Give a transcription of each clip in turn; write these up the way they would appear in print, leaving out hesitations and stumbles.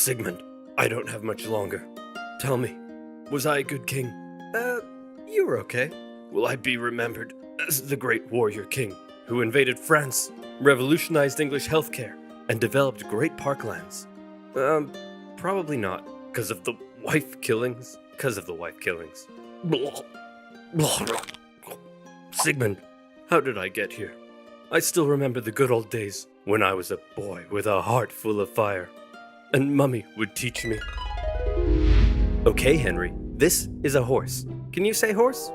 Sigmund, I don't have much longer. Tell me, was I a good king? You were okay. Will I be remembered as the great warrior king who invaded France, revolutionized English healthcare, and developed great parklands? Probably not, because of the wife killings. Sigmund, how did I get here? I still remember the good old days when I was a boy with a heart full of fire, and Mummy would teach me. Okay, Henry, this is a horse. Can you say horse?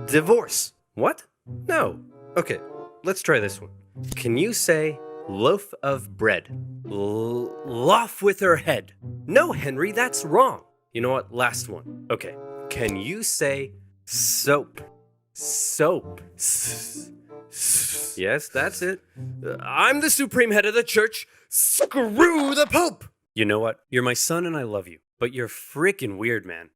Divorce. What? No. Okay, let's try this one. Can you say loaf of bread? Loaf with her head. No, Henry, that's wrong. You know what? Last one. Okay. Can you say soap? Soap. Yes, that's it. I'm the supreme head of the church. Screw the Pope! You know what? You're my son and I love you, but you're freaking weird, man.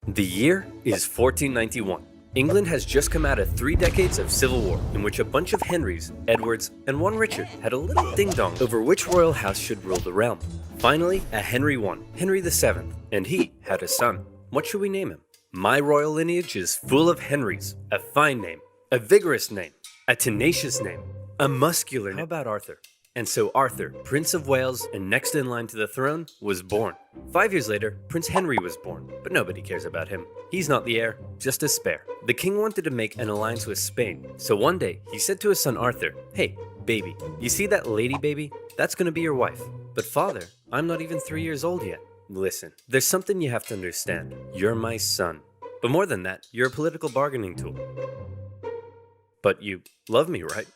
The year is 1491. England has just come out of 3 decades of civil war in which a bunch of Henrys, Edwards, and one Richard had a little ding-dong over which royal house should rule the realm. Finally, a Henry won, Henry VII, and he had a son. What should we name him? My royal lineage is full of Henrys. A fine name, a vigorous name, a tenacious name, a muscular name. How about Arthur? And so Arthur, Prince of Wales and next in line to the throne, was born. 5 years later, Prince Henry was born, but nobody cares about him. He's not the heir, just a spare. The king wanted to make an alliance with Spain, so one day he said to his son Arthur, "Hey, baby, you see that lady baby? That's gonna be your wife." "But father, I'm not even 3 years old yet." "Listen, there's something you have to understand. You're my son. But more than that, you're a political bargaining tool." "But you love me, right?"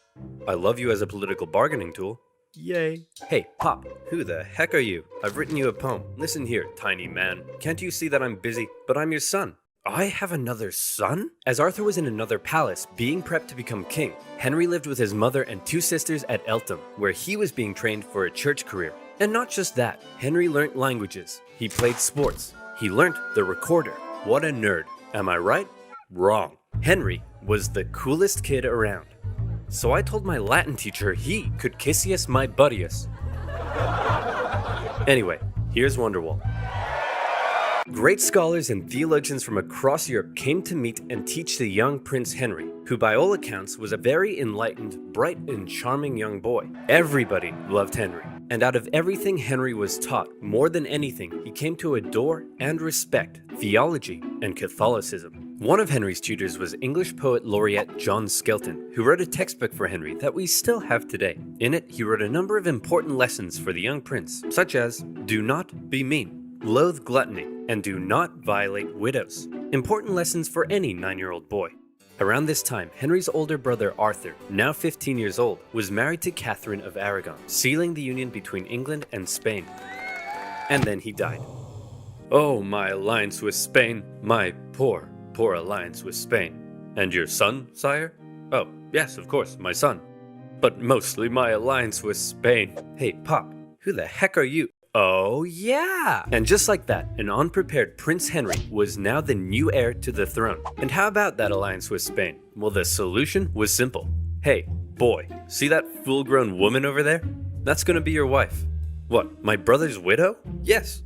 "I love you as a political bargaining tool." Yay. "Hey, Pop, who the heck are you? I've written you a poem. Listen here, tiny man. Can't you see that I'm busy? But I'm your son." "I have another son?" As Arthur was in another palace, being prepped to become king, Henry lived with his mother and 2 sisters at Eltham, where he was being trained for a church career. And not just that, Henry learnt languages. He played sports. He learnt the recorder. What a nerd. Am I right? Wrong. Henry was the coolest kid around. So I told my Latin teacher he could kissius my buddius. Anyway, here's Wonderwall. Great scholars and theologians from across Europe came to meet and teach the young Prince Henry, who by all accounts was a very enlightened, bright, and charming young boy. Everybody loved Henry, and out of everything Henry was taught, more than anything, he came to adore and respect theology and Catholicism. One of Henry's tutors was English poet laureate John Skelton, who wrote a textbook for Henry that we still have today. In it, he wrote a number of important lessons for the young prince, such as, do not be mean, loathe gluttony, and do not violate widows. Important lessons for any 9-year-old boy. Around this time, Henry's older brother Arthur, now 15 years old, was married to Catherine of Aragon, sealing the union between England and Spain. And then he died. Oh, my alliance with Spain, my poor alliance with Spain. And your son, sire? Oh, yes, of course, my son. But mostly my alliance with Spain. Hey, Pop, who the heck are you? Oh, yeah! And just like that, an unprepared Prince Henry was now the new heir to the throne. And how about that alliance with Spain? Well, the solution was simple. Hey, boy, see that full-grown woman over there? That's gonna be your wife. What, my brother's widow? Yes.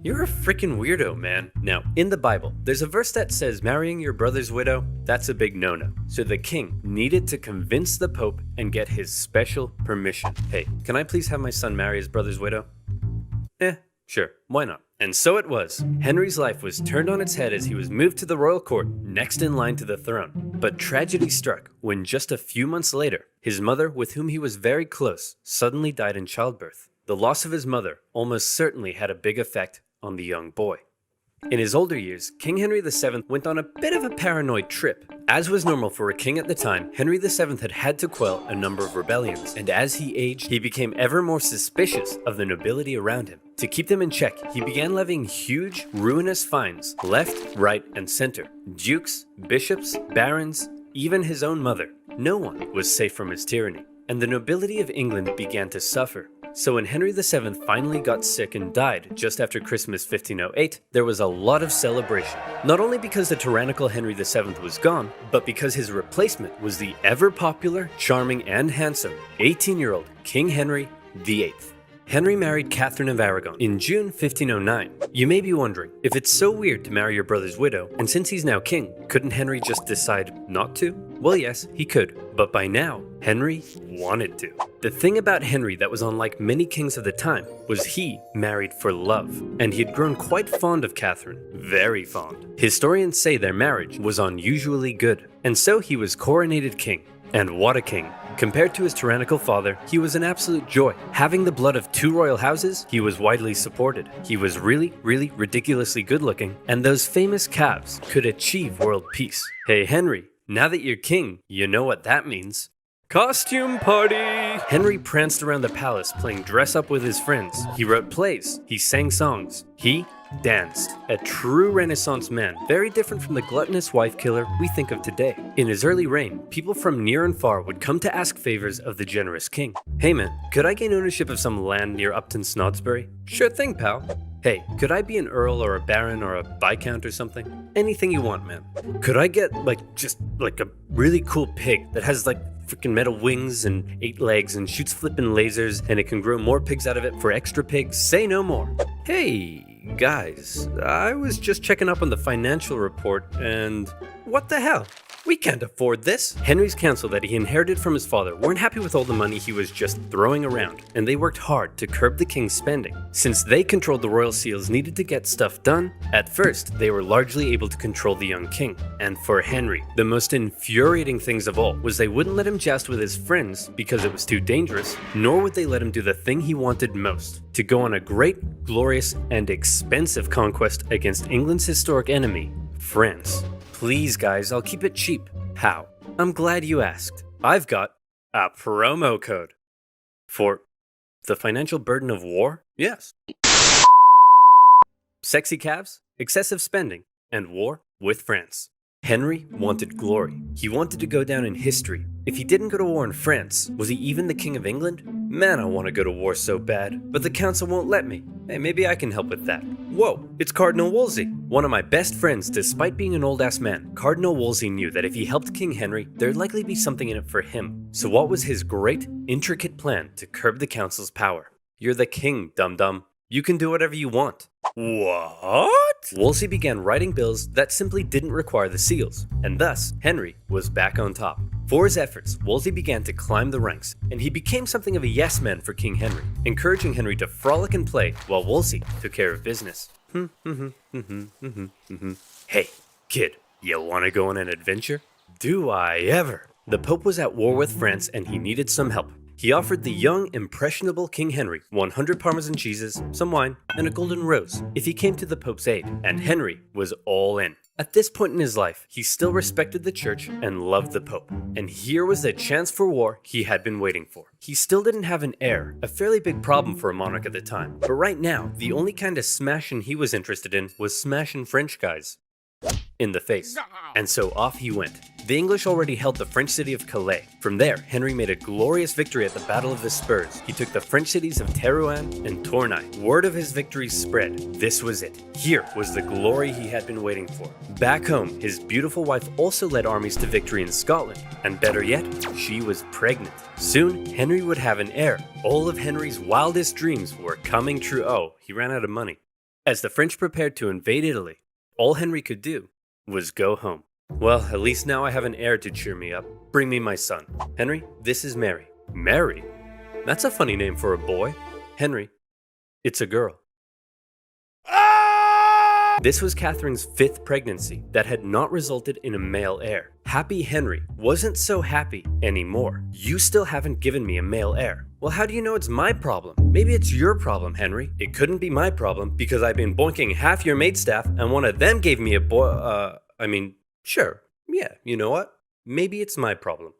You're a freaking weirdo, man. Now, in the Bible, there's a verse that says marrying your brother's widow, that's a big no-no. So the king needed to convince the Pope and get his special permission. Hey, can I please have my son marry his brother's widow? Sure, why not? And so it was. Henry's life was turned on its head as he was moved to the royal court, next in line to the throne. But tragedy struck when just a few months later, his mother, with whom he was very close, suddenly died in childbirth. The loss of his mother almost certainly had a big effect on the young boy. In his older years, King Henry VII went on a bit of a paranoid trip. As was normal for a king at the time, Henry VII had had to quell a number of rebellions, and as he aged, he became ever more suspicious of the nobility around him. To keep them in check, he began levying huge, ruinous fines, left, right, and center. Dukes, bishops, barons, even his own mother. No one was safe from his tyranny. And the nobility of England began to suffer. So when Henry VII finally got sick and died just after Christmas 1508, there was a lot of celebration. Not only because the tyrannical Henry VII was gone, but because his replacement was the ever-popular, charming, and handsome 18-year-old King Henry VIII. Henry married Catherine of Aragon in June 1509. You may be wondering, if it's so weird to marry your brother's widow, and since he's now king, couldn't Henry just decide not to? Well, yes, he could, but by now, Henry wanted to. The thing about Henry that was unlike many kings of the time was he married for love, and he had grown quite fond of Catherine, very fond. Historians say their marriage was unusually good, and so he was coronated king. And what a king. Compared to his tyrannical father, he was an absolute joy. Having the blood of two royal houses, he was widely supported. He was really ridiculously good looking, and those famous calves could achieve world peace. Hey Henry, now that you're king, you know what that means. Costume party! Henry pranced around the palace playing dress up with his friends. He wrote plays, he sang songs, he danced. A true Renaissance man, very different from the gluttonous wife killer we think of today. In his early reign, people from near and far would come to ask favors of the generous king. Hey man, could I gain ownership of some land near Upton Snodsbury? Sure thing, pal. Hey, could I be an earl or a baron or a viscount or something? Anything you want, man. Could I get just a really cool pig that has freaking metal wings and 8 legs and shoots flippin' lasers and it can grow more pigs out of it for extra pigs? Say no more. Hey, guys, I was just checking up on the financial report and what the hell? We can't afford this. Henry's council that he inherited from his father weren't happy with all the money he was just throwing around, and they worked hard to curb the king's spending. Since they controlled the royal seals needed to get stuff done, at first they were largely able to control the young king. And for Henry, the most infuriating things of all was they wouldn't let him joust with his friends because it was too dangerous, nor would they let him do the thing he wanted most, to go on a great, glorious, and expensive conquest against England's historic enemy, France. Please guys, I'll keep it cheap. How? I'm glad you asked. I've got a promo code. For the financial burden of war? Yes. Sexy calves, excessive spending, and war with France. Henry wanted glory. He wanted to go down in history. If he didn't go to war in France, was he even the King of England? Man, I want to go to war so bad, but the council won't let me. Hey, maybe I can help with that. Whoa, it's Cardinal Wolsey, one of my best friends. Despite being an old-ass man, Cardinal Wolsey knew that if he helped King Henry, there'd likely be something in it for him. So what was his great, intricate plan to curb the council's power? You're the king, dum-dum. You can do whatever you want. What? Wolsey began writing bills that simply didn't require the seals, and thus Henry was back on top. For his efforts, Wolsey began to climb the ranks, and he became something of a yes man for King Henry, encouraging Henry to frolic and play while Wolsey took care of business. Hey, kid, you wanna go on an adventure? Do I ever? The Pope was at war with France and he needed some help. He offered the young, impressionable King Henry 100 Parmesan cheeses, some wine, and a golden rose if he came to the Pope's aid, and Henry was all in. At this point in his life, he still respected the church and loved the Pope, and here was the chance for war he had been waiting for. He still didn't have an heir, a fairly big problem for a monarch at the time, but right now, the only kind of smashing he was interested in was smashing French guys in the face. And so off he went. The English already held the French city of Calais. From there, Henry made a glorious victory at the Battle of the Spurs. He took the French cities of Terouanne and Tournai. Word of his victories spread. This was it. Here was the glory he had been waiting for. Back home, his beautiful wife also led armies to victory in Scotland. And better yet, she was pregnant. Soon, Henry would have an heir. All of Henry's wildest dreams were coming true. Oh, he ran out of money. As the French prepared to invade Italy, all Henry could do was go home. Well, at least now I have an heir to cheer me up. Bring me my son. Henry, this is Mary. Mary? That's a funny name for a boy. Henry, it's a girl. This was Catherine's 5th pregnancy that had not resulted in a male heir. Happy Henry wasn't so happy anymore. You still haven't given me a male heir. Well, how do you know it's my problem? Maybe it's your problem, Henry. It couldn't be my problem because I've been boinking half your maidstaff and one of them gave me a boy. Sure. Yeah, you know what? Maybe it's my problem.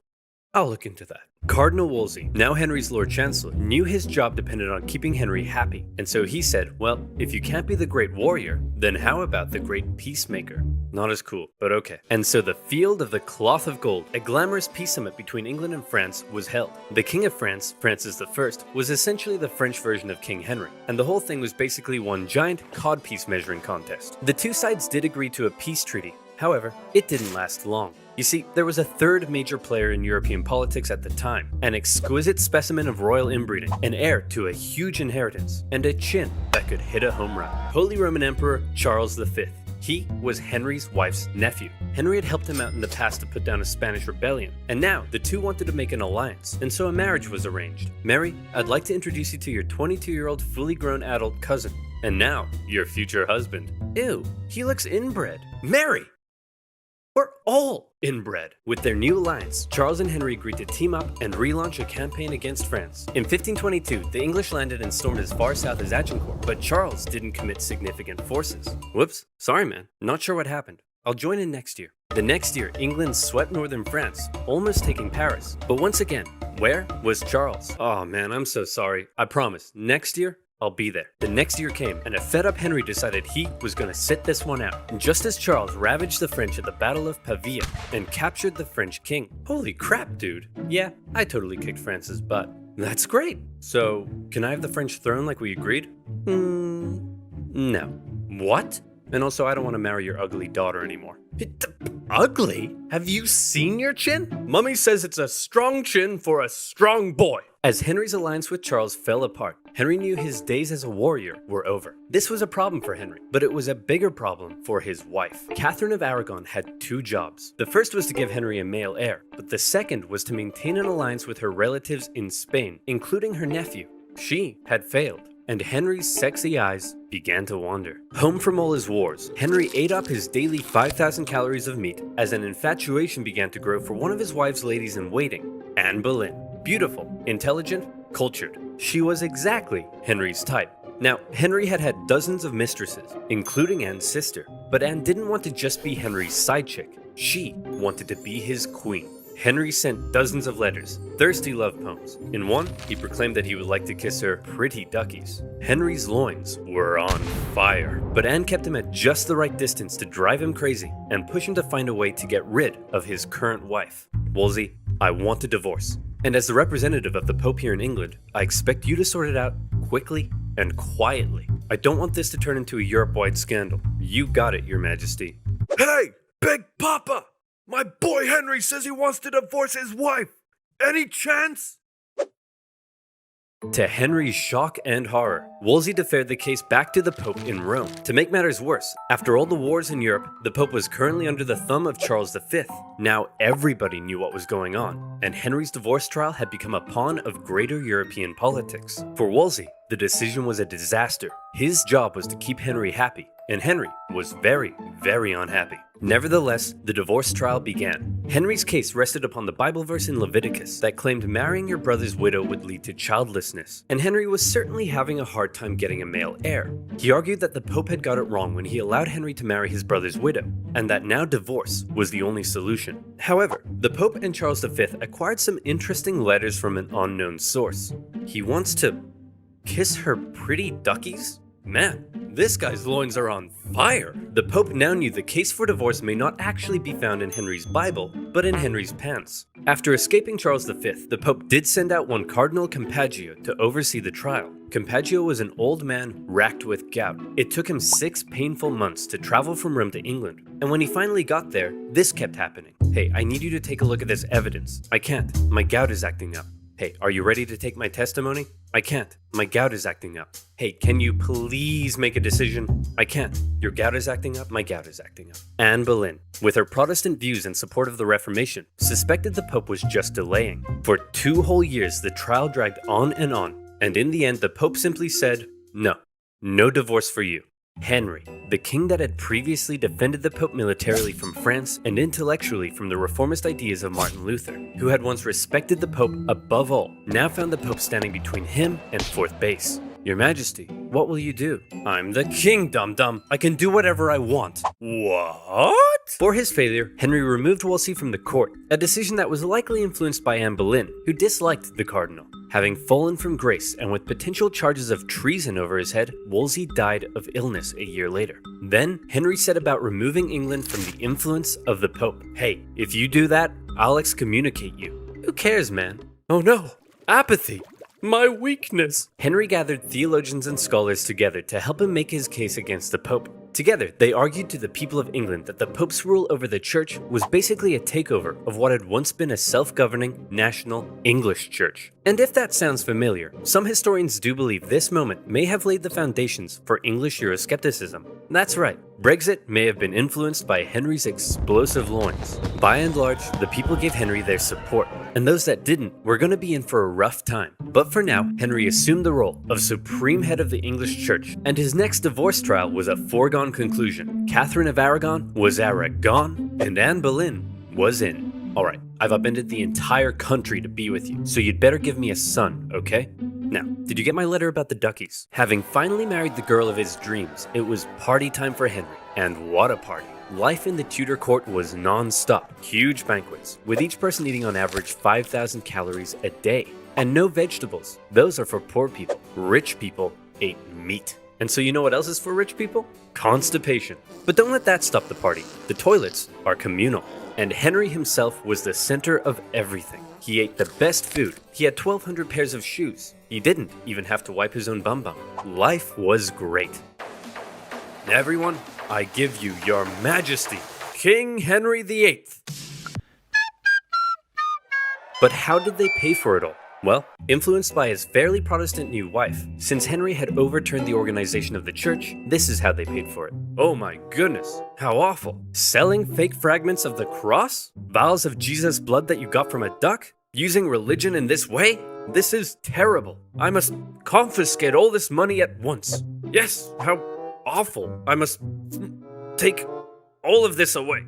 I'll look into that. Cardinal Wolsey, now Henry's Lord Chancellor, knew his job depended on keeping Henry happy, and so he said, well, if you can't be the great warrior, then how about the great peacemaker? Not as cool, but okay. And so the Field of the Cloth of Gold, a glamorous peace summit between England and France, was held. The King of France, Francis I, was essentially the French version of King Henry, and the whole thing was basically one giant codpiece measuring contest. The two sides did agree to a peace treaty. However, it didn't last long. You see, there was a third major player in European politics at the time, an exquisite specimen of royal inbreeding, an heir to a huge inheritance, and a chin that could hit a home run. Holy Roman Emperor Charles V. He was Henry's wife's nephew. Henry had helped him out in the past to put down a Spanish rebellion, and now the two wanted to make an alliance, and so a marriage was arranged. Mary, I'd like to introduce you to your 22-year-old fully grown adult cousin, and now your future husband. Ew, he looks inbred. Mary! We're all inbred. With their new alliance, Charles and Henry agreed to team up and relaunch a campaign against France. In 1522, the English landed and stormed as far south as Agincourt, but Charles didn't commit significant forces. Whoops, sorry man, not sure what happened. I'll join in next year. The next year, England swept northern France, almost taking Paris. But once again, where was Charles? Oh man, I'm so sorry. I promise, next year, I'll be there. The next year came, and a fed-up Henry decided he was gonna sit this one out. Just as Charles ravaged the French at the Battle of Pavia and captured the French king. Holy crap, dude. Yeah, I totally kicked France's butt. That's great. So, can I have the French throne like we agreed? No. What? And also, I don't want to marry your ugly daughter anymore. Ugly? Have you seen your chin? Mummy says it's a strong chin for a strong boy. As Henry's alliance with Charles fell apart, Henry knew his days as a warrior were over. This was a problem for Henry, but it was a bigger problem for his wife. Catherine of Aragon had two jobs. The first was to give Henry a male heir, but the second was to maintain an alliance with her relatives in Spain, including her nephew. She had failed, and Henry's sexy eyes began to wander. Home from all his wars, Henry ate up his daily 5,000 calories of meat as an infatuation began to grow for one of his wife's ladies-in-waiting, Anne Boleyn. Beautiful, intelligent, cultured. She was exactly Henry's type. Now, Henry had had dozens of mistresses, including Anne's sister, but Anne didn't want to just be Henry's side chick. She wanted to be his queen. Henry sent dozens of letters, thirsty love poems. In one, he proclaimed that he would like to kiss her pretty duckies. Henry's loins were on fire, but Anne kept him at just the right distance to drive him crazy and push him to find a way to get rid of his current wife. Wolsey, I want a divorce. And as the representative of the Pope here in England, I expect you to sort it out quickly and quietly. I don't want this to turn into a Europe-wide scandal. You got it, Your Majesty. Hey, Big Papa! My boy Henry says he wants to divorce his wife. Any chance? To Henry's shock and horror, Wolsey deferred the case back to the Pope in Rome. To make matters worse, after all the wars in Europe, the Pope was currently under the thumb of Charles V. Now everybody knew what was going on, and Henry's divorce trial had become a pawn of greater European politics. For Wolsey, the decision was a disaster. His job was to keep Henry happy, and Henry was very, very unhappy. Nevertheless, the divorce trial began. Henry's case rested upon the Bible verse in Leviticus that claimed marrying your brother's widow would lead to childlessness, and Henry was certainly having a hard time getting a male heir. He argued that the Pope had got it wrong when he allowed Henry to marry his brother's widow, and that now divorce was the only solution. However, the Pope and Charles V acquired some interesting letters from an unknown source. He wants to kiss her pretty duckies? Man, this guy's loins are on fire. The Pope now knew the case for divorce may not actually be found in Henry's Bible, but in Henry's pants. After escaping Charles V, the Pope did send out one Cardinal Campeggio to oversee the trial. Campeggio was an old man racked with gout. It took him 6 painful months to travel from Rome to England, and when he finally got there, this kept happening. Hey, I need you to take a look at this evidence. I can't. My gout is acting up. Hey, are you ready to take my testimony? I can't. My gout is acting up. Hey, can you please make a decision? I can't. Your gout is acting up. My gout is acting up. Anne Boleyn, with her Protestant views in support of the Reformation, suspected the Pope was just delaying. For 2 whole years, the trial dragged on, and in the end, the Pope simply said, no divorce for you. Henry, the king that had previously defended the Pope militarily from France and intellectually from the reformist ideas of Martin Luther, who had once respected the Pope above all, now found the Pope standing between him and fourth base. Your Majesty, What will you do? I'm the king, dum-dum. I can do whatever I want. What? For his failure, Henry removed Wolsey from the court, a decision that was likely influenced by Anne Boleyn, who disliked the cardinal. Having fallen from grace and with potential charges of treason over his head, Wolsey died of illness a year later. Then, Henry set about removing England from the influence of the Pope. Hey, if you do that, I'll excommunicate you. Who cares, man? Oh no, apathy. My weakness. Henry gathered theologians and scholars together to help him make his case against the Pope. Together, they argued to the people of England that the Pope's rule over the church was basically a takeover of what had once been a self-governing, national English church. And if that sounds familiar, some historians do believe this moment may have laid the foundations for English Euroscepticism. That's right, Brexit may have been influenced by Henry's explosive loins. By and large, the people gave Henry their support, and those that didn't were going to be in for a rough time. But for now, Henry assumed the role of supreme head of the English church, and his next divorce trial was a foregone conclusion. Catherine of Aragon was Aragon, and Anne Boleyn was in. Alright, I've upended the entire country to be with you, so you'd better give me a son, okay? Now, did you get my letter about the duckies? Having finally married the girl of his dreams, it was party time for Henry. And what a party. Life in the Tudor court was non-stop. Huge banquets, with each person eating on average 5,000 calories a day. And no vegetables. Those are for poor people. Rich people ate meat. And so you know what else is for rich people? Constipation. But don't let that stop the party. The toilets are communal. And Henry himself was the center of everything. He ate the best food. He had 1,200 pairs of shoes. He didn't even have to wipe his own bum-bum. Life was great. Everyone, I give you your majesty, King Henry VIII. But how did they pay for it all? Well, influenced by his fairly Protestant new wife, since Henry had overturned the organization of the church, this is how they paid for it. Oh my goodness, how awful. Selling fake fragments of the cross? Vials of Jesus' blood that you got from a duck? Using religion in this way? This is terrible. I must confiscate all this money at once. Yes, how awful. I must take all of this away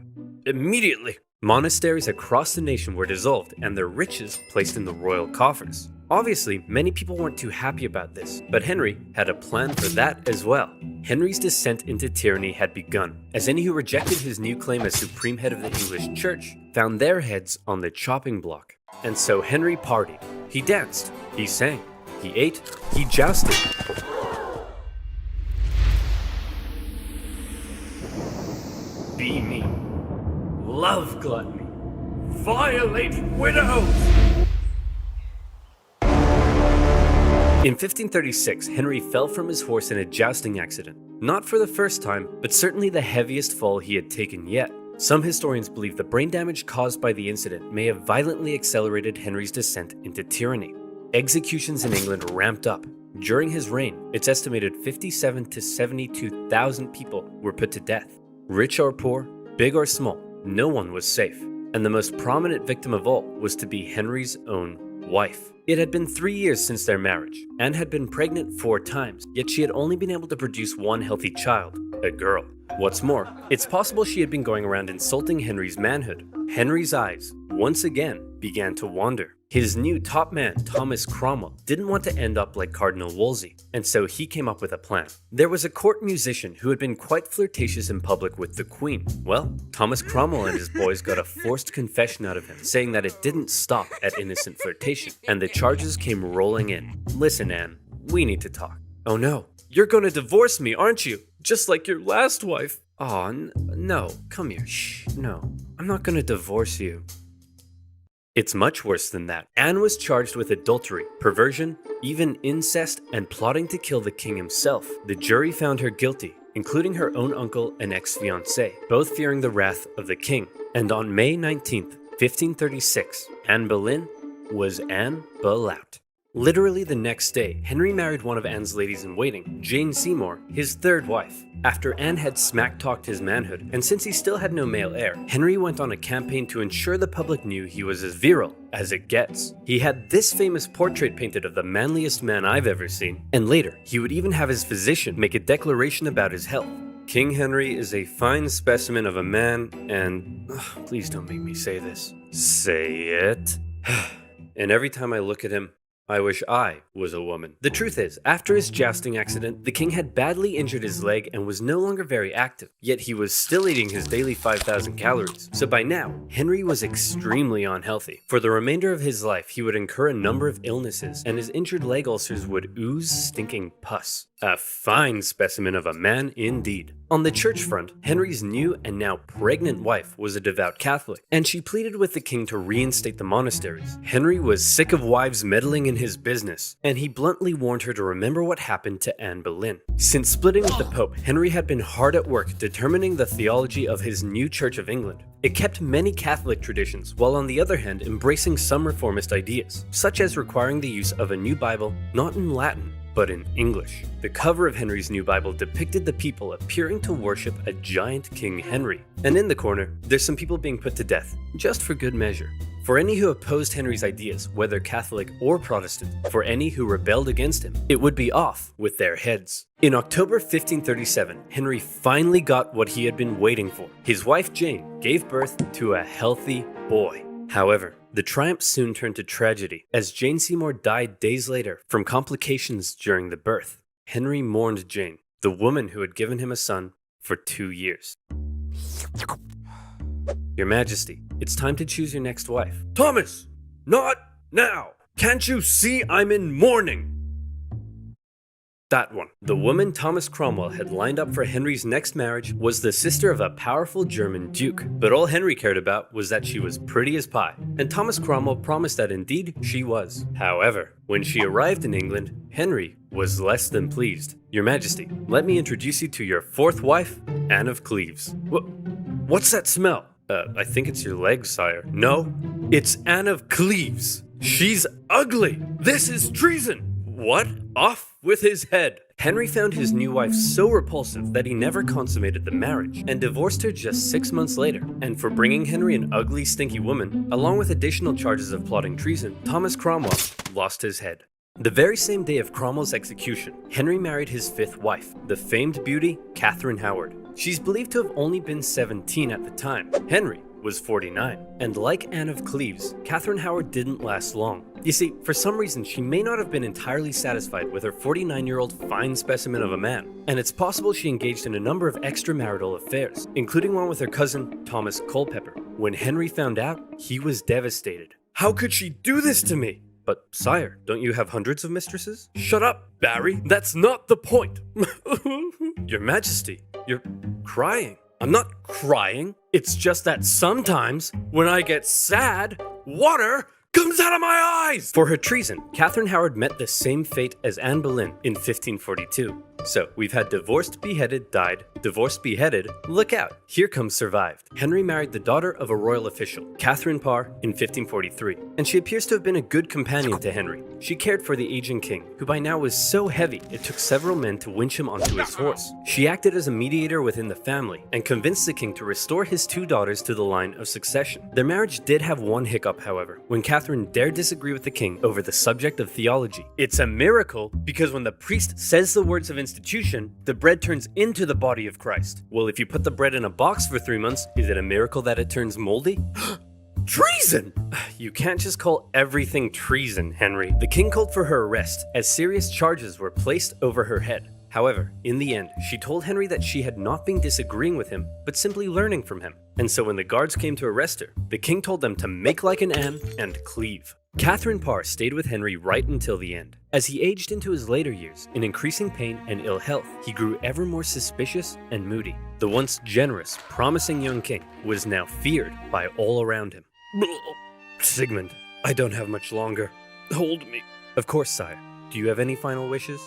immediately. Monasteries across the nation were dissolved and their riches placed in the royal coffers. Obviously, many people weren't too happy about this, but Henry had a plan for that as well. Henry's descent into tyranny had begun, as any who rejected his new claim as supreme head of the English church found their heads on the chopping block. And so Henry partied. He danced, he sang, he ate, he jousted. Be me. Love gluttony. Violate widows! In 1536, Henry fell from his horse in a jousting accident. Not for the first time, but certainly the heaviest fall he had taken yet. Some historians believe the brain damage caused by the incident may have violently accelerated Henry's descent into tyranny. Executions in England ramped up. During his reign, it's estimated 57,000 to 72,000 people were put to death. Rich or poor, big or small, no one was safe. And the most prominent victim of all was to be Henry's own wife. It had been 3 years since their marriage. Anne had been pregnant 4 times, yet she had only been able to produce one healthy child, a girl. What's more, it's possible she had been going around insulting Henry's manhood. Henry's eyes, once again, began to wander. His new top man, Thomas Cromwell, didn't want to end up like Cardinal Wolsey, and so he came up with a plan. There was a court musician who had been quite flirtatious in public with the Queen. Well, Thomas Cromwell and his boys got a forced confession out of him, saying that it didn't stop at innocent flirtation, and the charges came rolling in. Listen, Anne, we need to talk. Oh no, you're gonna divorce me, aren't you? Just like your last wife. Aw, no, come here, shh, no, I'm not gonna divorce you. It's much worse than that. Anne was charged with adultery, perversion, even incest, and plotting to kill the king himself. The jury found her guilty, including her own uncle and ex-fiancé, both fearing the wrath of the king. And on May 19th, 1536, Anne Boleyn was Anne Boleyn. Literally the next day, Henry married one of Anne's ladies-in-waiting, Jane Seymour, his third wife. After Anne had smack-talked his manhood, and since he still had no male heir, Henry went on a campaign to ensure the public knew he was as virile as it gets. He had this famous portrait painted of the manliest man I've ever seen, and later, he would even have his physician make a declaration about his health. King Henry is a fine specimen of a man, and please don't make me say this. Say it. And every time I look at him, I wish I was a woman. The truth is, after his jousting accident, the king had badly injured his leg and was no longer very active, yet he was still eating his daily 5,000 calories. So by now, Henry was extremely unhealthy. For the remainder of his life, he would incur a number of illnesses, and his injured leg ulcers would ooze stinking pus. A fine specimen of a man indeed. On the church front, Henry's new and now pregnant wife was a devout Catholic, and she pleaded with the king to reinstate the monasteries. Henry was sick of wives meddling in his business, and he bluntly warned her to remember what happened to Anne Boleyn. Since splitting with the Pope, Henry had been hard at work determining the theology of his new Church of England. It kept many Catholic traditions, while on the other hand embracing some reformist ideas, such as requiring the use of a new Bible not in Latin, but in English. The cover of Henry's new Bible depicted the people appearing to worship a giant King Henry. And in the corner, there's some people being put to death, just for good measure. For any who opposed Henry's ideas, whether Catholic or Protestant, for any who rebelled against him, it would be off with their heads. In October 1537, Henry finally got what he had been waiting for. His wife Jane gave birth to a healthy boy. However, the triumph soon turned to tragedy, as Jane Seymour died days later from complications during the birth. Henry mourned Jane, the woman who had given him a son, for 2 years. Your Majesty, it's time to choose your next wife. Thomas! Not now! Can't you see I'm in mourning? That one. The woman Thomas Cromwell had lined up for Henry's next marriage was the sister of a powerful German duke, but all Henry cared about was that she was pretty as pie, and Thomas Cromwell promised that indeed she was. However, when she arrived in England, Henry was less than pleased. Your Majesty, let me introduce you to your fourth wife, Anne of Cleves. What's that smell? I think it's your legs, sire. No, it's Anne of Cleves. She's ugly. This is treason. What? Off with his head. Henry found his new wife so repulsive that he never consummated the marriage and divorced her just 6 months later. And for bringing Henry an ugly, stinky woman, along with additional charges of plotting treason, Thomas Cromwell lost his head. The very same day of Cromwell's execution, Henry married his fifth wife, the famed beauty Catherine Howard. She's believed to have only been 17 at the time. Henry was 49. And like Anne of Cleves, Catherine Howard didn't last long. You see, for some reason, she may not have been entirely satisfied with her 49-year-old fine specimen of a man, and it's possible she engaged in a number of extramarital affairs, including one with her cousin, Thomas Culpeper. When Henry found out, he was devastated. How could she do this to me? But, sire, don't you have hundreds of mistresses? Shut up, Barry. That's not the point. Your Majesty, you're crying. I'm not crying. It's just that sometimes, when I get sad, water comes out of my eyes! For her treason, Catherine Howard met the same fate as Anne Boleyn in 1542. So, we've had divorced, beheaded, died, divorced, beheaded, look out, here comes survived. Henry married the daughter of a royal official, Catherine Parr, in 1543, and she appears to have been a good companion to Henry. She cared for the aging king, who by now was so heavy it took several men to winch him onto his horse. She acted as a mediator within the family, and convinced the king to restore his two daughters to the line of succession. Their marriage did have one hiccup, however, when Catherine dared disagree with the king over the subject of theology. It's a miracle, because when the priest says the words of institution, the bread turns into the body of Christ. Well, if you put the bread in a box for 3 months, is it a miracle that it turns moldy? Treason! You can't just call everything treason, Henry. The king called for her arrest, as serious charges were placed over her head. However, in the end, she told Henry that she had not been disagreeing with him, but simply learning from him. And so when the guards came to arrest her, the king told them to make like an Anne and cleave. Catherine Parr stayed with Henry right until the end. As he aged into his later years, in increasing pain and ill health, he grew ever more suspicious and moody. The once generous, promising young king was now feared by all around him. Sigmund, I don't have much longer. Hold me. Of course, sire. Do you have any final wishes?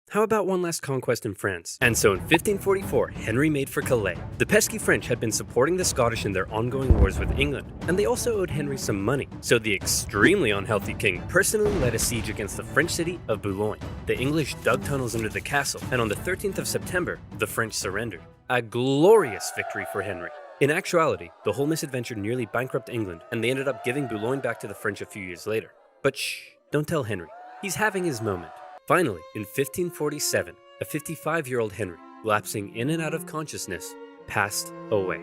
How about one last conquest in France? And so in 1544, Henry made for Calais. The pesky French had been supporting the Scottish in their ongoing wars with England, and they also owed Henry some money. So the extremely unhealthy king personally led a siege against the French city of Boulogne. The English dug tunnels under the castle, and on the 13th of September, the French surrendered. A glorious victory for Henry. In actuality, the whole misadventure nearly bankrupted England, and they ended up giving Boulogne back to the French a few years later. But shh, don't tell Henry. He's having his moment. Finally, in 1547, a 55-year-old Henry, lapsing in and out of consciousness, passed away.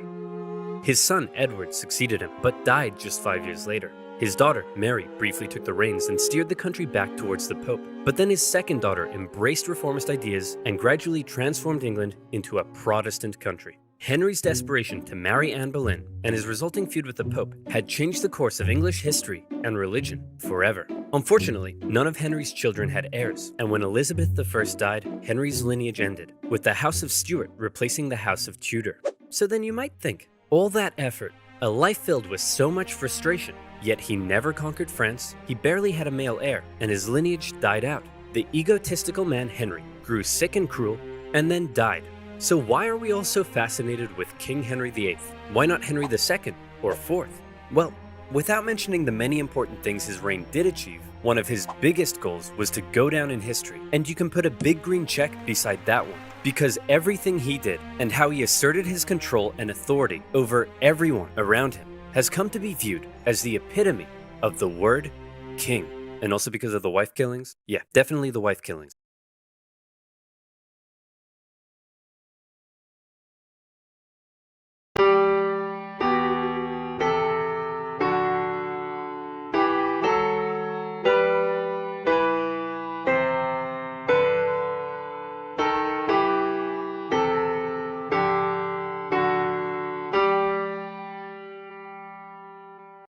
His son Edward succeeded him, but died just 5 years later. His daughter, Mary, briefly took the reins and steered the country back towards the Pope. But then his second daughter embraced reformist ideas and gradually transformed England into a Protestant country. Henry's desperation to marry Anne Boleyn and his resulting feud with the Pope had changed the course of English history and religion forever. Unfortunately, none of Henry's children had heirs, and when Elizabeth I died, Henry's lineage ended, with the House of Stuart replacing the House of Tudor. So then you might think, all that effort, a life filled with so much frustration, yet he never conquered France, he barely had a male heir, and his lineage died out. The egotistical man Henry grew sick and cruel, and then died. So why are we all so fascinated with King Henry VIII? Why not Henry II or IV? Well, without mentioning the many important things his reign did achieve, one of his biggest goals was to go down in history. And you can put a big green check beside that one, because everything he did and how he asserted his control and authority over everyone around him has come to be viewed as the epitome of the word king. And also because of the wife killings? Yeah, definitely the wife killings.